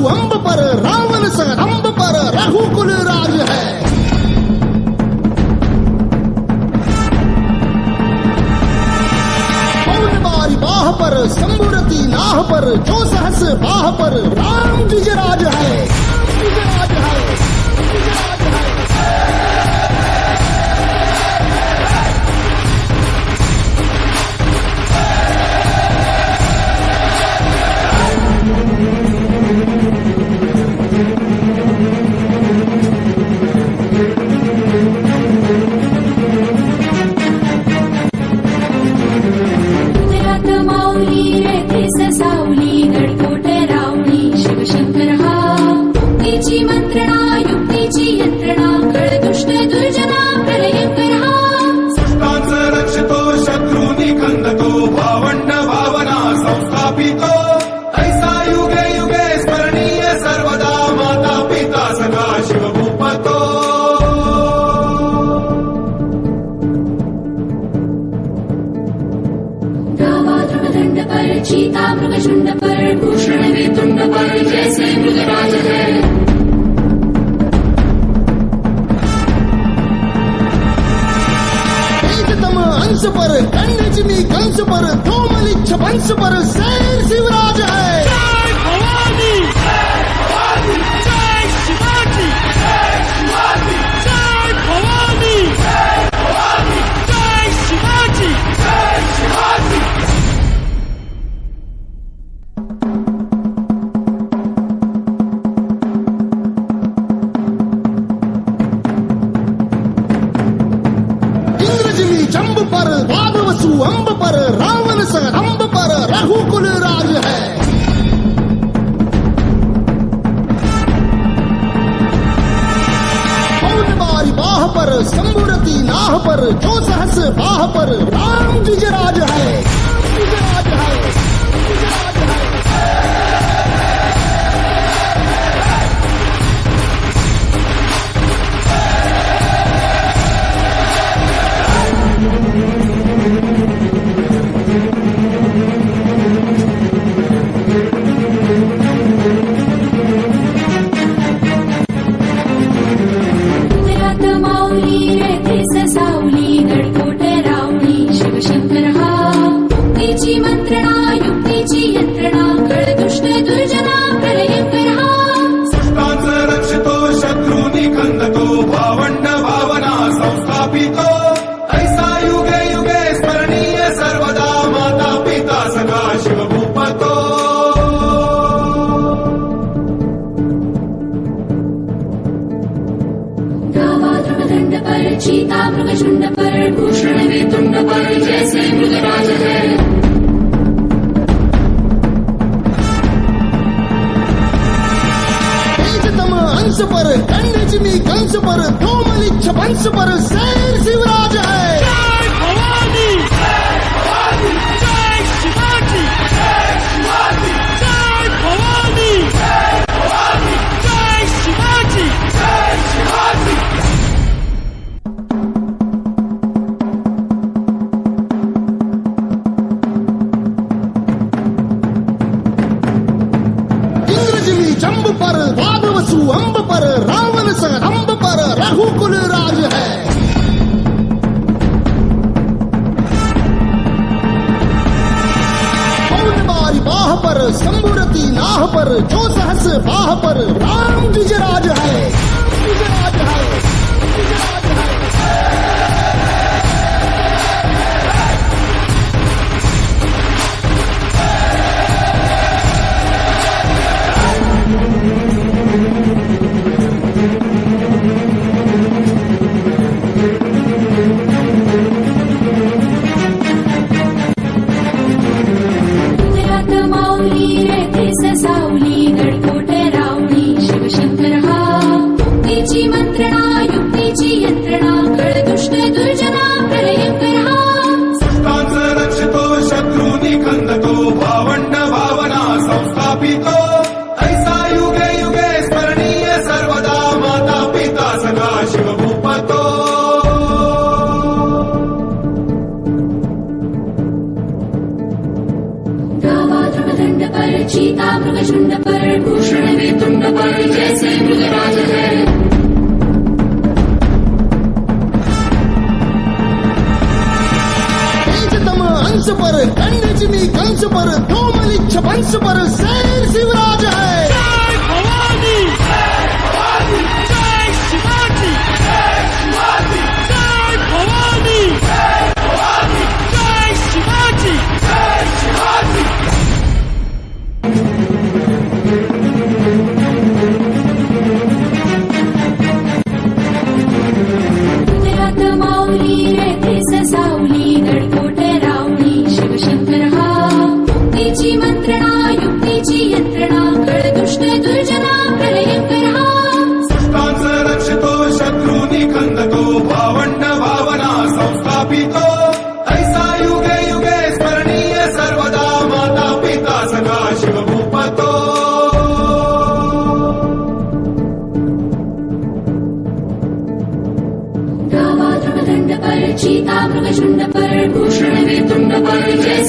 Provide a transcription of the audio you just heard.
अम्ब पर, रावण सरंब पर, रघुकुल राज है। पौनबारी बाह पर, शंभुरती नाह पर, जो सहस बाह पर, राम द्विजराज है। द्विजराज है, द्विजराज है। सावली गडकोट रावणी शिवशंकर हा युक्तीची मंत्रणा युक्तीची यंत्रणा कळदुष्ट दुर्जना प्रलयंकर हा सृष्टांचा रक्षतो शत्रूनी खंदतो भावंड भावना संस्थापितो ऐसा युगे युगे स्मरणीय सर्वदा माता पिता सखा शिवभूपतो दंड पर चीता मृगशुंड पर भूषण वेतुंड पर जैसे मृगराज है। तेजतम अंश पर, कंडजमी कंस पर, धूमलिच्छ वंश पर, शेर शिवराज है। जय भवानी, जय भवानी, जय शिवाजी, जय शिवाजी, जय भवानी, जय भवानी, जय शिवाजी, जय शिवाजी। इंद्रजिमी जंब पर, वादवसु अम्ब पर, रावण सरंब पर, रघुकुल राज है। पौनबारी बाह पर, शंभुरती नाह पर, जो सहस बाह पर, राम द्विजराज है। द्विजराज है, द्विजराज है। सावली गडकोट रावणी शिवशंकर हा युक्तीची मंत्रणा युक्तीची यंत्रणा कळदुष्ट दुर्जना प्रलयंकर हा सृष्टांचा रक्षतो शत्रूनी खंदतो भावंड भावना संस्थापितो ऐसा युगे युगे स्मरणीय सर्वदा माता पिता सखा शिवभूपतो दंड पर चीता मृगशुंड पर भूषण वेतुंड पर जैसे मृगराज है। तेजतम अंश पर, कंडजमी कंस पर, धूमलिच्छ वंश पर, शेर शिवराज है। जय भवानी, जय भवानी, जय शिवाजी, जय शिवाजी, जय भवानी, जय भवानी, जय शिवाजी, जय शिवाजी। इंद्रजिमी जंब पर, वादवसु अम्ब पर, रावण सरंब पर, रघुकुल राज है। पौनबारी बाह पर, शंभुरती नाह पर, जो सहस बाह पर, राम द्विजराज है। द्विजराज है, द्विजराज है। सावली गडकोट रावणी शिवशंकर हा युक्तीची मंत्रणा युक्तीची यंत्रणा कळदुष्ट दुर्जना प्रलयंकर हा सृष्टांचा रक्षतो शत्रूनी खंदतो भावंड भावना संस्थापितो ऐसा युगे युगे स्मरणीय सर्वदा माता पिता सखा शिवभूपतो दंड पर चीता मृग झुंड पर भूषण में तुंड पर जैसे मृगराज है। तेजतम अंश पर खंडचिमी कंस पर धूमलिच्छ वंश पर शेर शिवराज है। जय भवानी जय शिवाजी जय भवानी जय शिवाजी। गुजरात माऊली रेथे ससावली गडकोट रावणी शिवशंकर हा मुक्तीची मंत्रणा युक्तीची यंत्रणा खळदुष्ट दुर्जना प्रलयंकर हा। सृष्टांचं रक्षितो शत्रूनी खंदतो भावंड भावना संस्थापितो ऐसा युगे युगे स्मरणीय सर्वदा माता पिता सखा शिवभूपतो। गावा ध्रुवदंड पर चीता मृग झुंड पर भूषण में तुंड पर जैसे